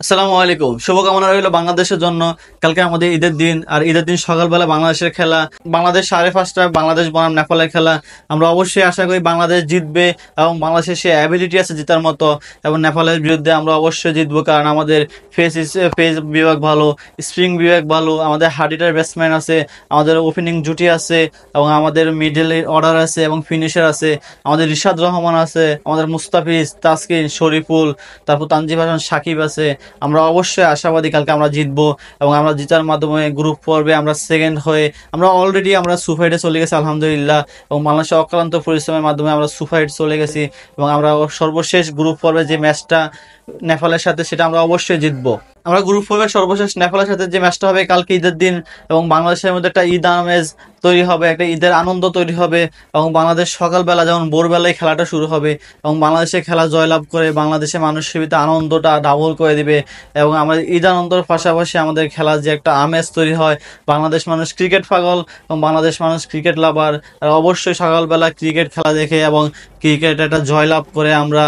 আসসালামু আলাইকুম। শুভকামনা রইল বাংলাদেশের জন্য। কালকে আমাদের ঈদের দিন, আর ঈদের দিন সকালবেলা বাংলাদেশের খেলা, বাংলাদেশ 5:30 বাংলাদেশ বনাম নেপালের খেলা। আমরা অবশ্যই আশা করি বাংলাদেশ জিতবে এবং বাংলাদেশের সে অ্যাবিলিটি আছে জেতার মতো, এবং নেপালের বিরুদ্ধে আমরা অবশ্যই জিতবো, কারণ আমাদের ফেস বিভাগ ভালো, স্পিন বিভাগ ভালো, আমাদের হার্ড হিটার ব্যাটসম্যান আছে, আমাদের ওপেনিং জুটি আছে, এবং আমাদের মিডল অর্ডার আছে এবং ফিনিশার আছে। আমাদের রিশাদ রহমান আছে, আমাদের মুস্তাফিজ, তাসকিন, শরীফুল, তারপর তানজিব হাসান, সাকিব আছে। আমরা অবশ্যই আশাবাদী কালকে আমরা জিতবো, এবং আমরা জিতার মাধ্যমে গ্রুপ পর্বে আমরা সেকেন্ড হয়ে আমরা অলরেডি আমরা সুপার 8-এ চলে গেছি আলহামদুলিল্লাহ। এবং বাংলাদেশের অক্লান্ত পরিশ্রমের মাধ্যমে আমরা সুপার 8 চলে গেছি, এবং আমরা সর্বশেষ গ্রুপ পর্বে যে ম্যাচটা নেপালের সাথে, সেটা আমরা অবশ্যই জিতবো। আমরা গ্রুপ পর্বের সর্বশেষ নেপালের সাথে যে ম্যাচটা হবে কালকে ঈদের দিন, এবং বাংলাদেশের মধ্যে একটা ঈদ আমেজ তৈরি হবে, একটা ঈদের আনন্দ তৈরি হবে, এবং বাংলাদেশ সকালবেলা যেমন ভোরবেলায় খেলাটা শুরু হবে, এবং বাংলাদেশের খেলা জয়লাভ করে বাংলাদেশের মানুষের ভিতরে আনন্দটা ডাবল করে দিবে। এবং আমাদের ঈদ আনন্দর পাশাপাশি আমাদের খেলার যে একটা আমেজ তৈরি হয়, বাংলাদেশ মানুষ ক্রিকেট পাগল এবং বাংলাদেশ মানুষ ক্রিকেট লাভার, আর অবশ্যই সকালবেলা ক্রিকেট খেলা দেখে এবং ক্রিকেট একটা জয়লাভ করে আমরা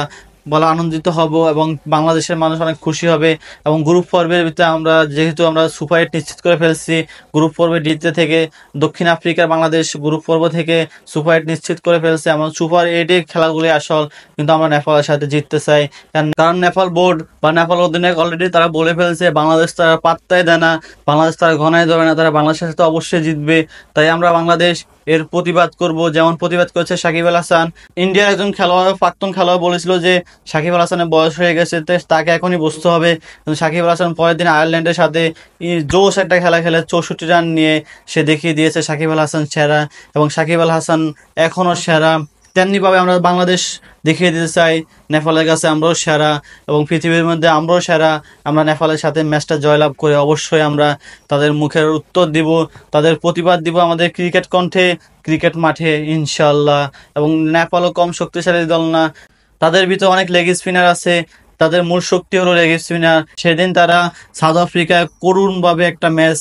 বলা আনন্দিত হব, এবং বাংলাদেশের মানুষ অনেক খুশি হবে। এবং গ্রুপ পর্বের ভিতরে আমরা যেহেতু আমরা সুপার 8 নিশ্চিত করে ফেলছি, গ্রুপ পর্বে ডিতে থেকে দক্ষিণ আফ্রিকার বাংলাদেশ গ্রুপ পর্ব থেকে সুপার 8 নিশ্চিত করে ফেলছে। আমরা সুপার 8-এর খেলাগুলি আসল, কিন্তু আমরা নেপালের সাথে জিততে চাই, কারণ নেপাল বোর্ড বা নেপাল অধিনায়ক অলরেডি তারা বলে ফেলছে বাংলাদেশ তারা পাত্তাই দেয় না, বাংলাদেশ তারা ঘনায় ধরে না, তারা বাংলাদেশের সাথে অবশ্যই জিতবে। তাই আমরা বাংলাদেশ এর প্রতিবাদ করব, যেমন প্রতিবাদ করেছে সাকিব আল হাসান। ইন্ডিয়ার একজন খেলোয়াড়, প্রাক্তন খেলোয়াড় বলেছিল যে সাকিব আল হাসানের বয়স হয়ে গেছে, তাকে এখনই বুঝতে হবে। কিন্তু সাকিব আল হাসান পরের দিন আয়ারল্যান্ডের সাথে জোশ একটা খেলা খেলে 64 রান নিয়ে সে দেখিয়ে দিয়েছে সাকিব আল হাসান সেরা, এবং সাকিব আল হাসান এখনও সেরা। তেমনিভাবে আমরা বাংলাদেশ দেখিয়ে দিতে চাই নেপালের কাছে আমরাও সেরা, এবং পৃথিবীর মধ্যে আমরাও সেরা। আমরা নেপালের সাথে ম্যাচটা জয়লাভ করে অবশ্যই আমরা তাদের মুখের উত্তর দিব, তাদের প্রতিবাদ দিব আমাদের ক্রিকেট কণ্ঠে, ক্রিকেট মাঠে ইনশাল্লাহ। এবং নেপালও কম শক্তিশালী দল না, তাদের ভিতরে অনেক লেগ স্পিনার আছে, তাদের মূল শক্তি হলো লেগ স্পিনার। সেদিন তারা সাউথ আফ্রিকায় করুণভাবে একটা ম্যাচ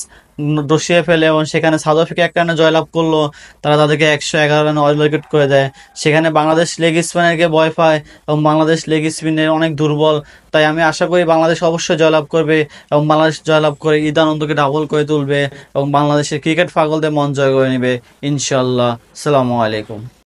ডসিয়ে ফেলে, এবং সেখানে সাউথ আফ্রিকা এক রানে জয়লাভ করলো, তারা তাদেরকে 111 রানে অল উইকেট করে দেয়। সেখানে বাংলাদেশ লেগ স্পিনারকে ভয় পায়, এবং বাংলাদেশ লেগ স্পিনের অনেক দুর্বল। তাই আমি আশা করি বাংলাদেশ অবশ্যই জয়লাভ করবে, এবং বাংলাদেশ জয়লাভ করে ঈদ আনন্দকে ডাবল করে তুলবে, এবং বাংলাদেশের ক্রিকেট পাগলদের মন জয় করে নেবে ইনশাল্লাহ। আসসালামু আলাইকুম।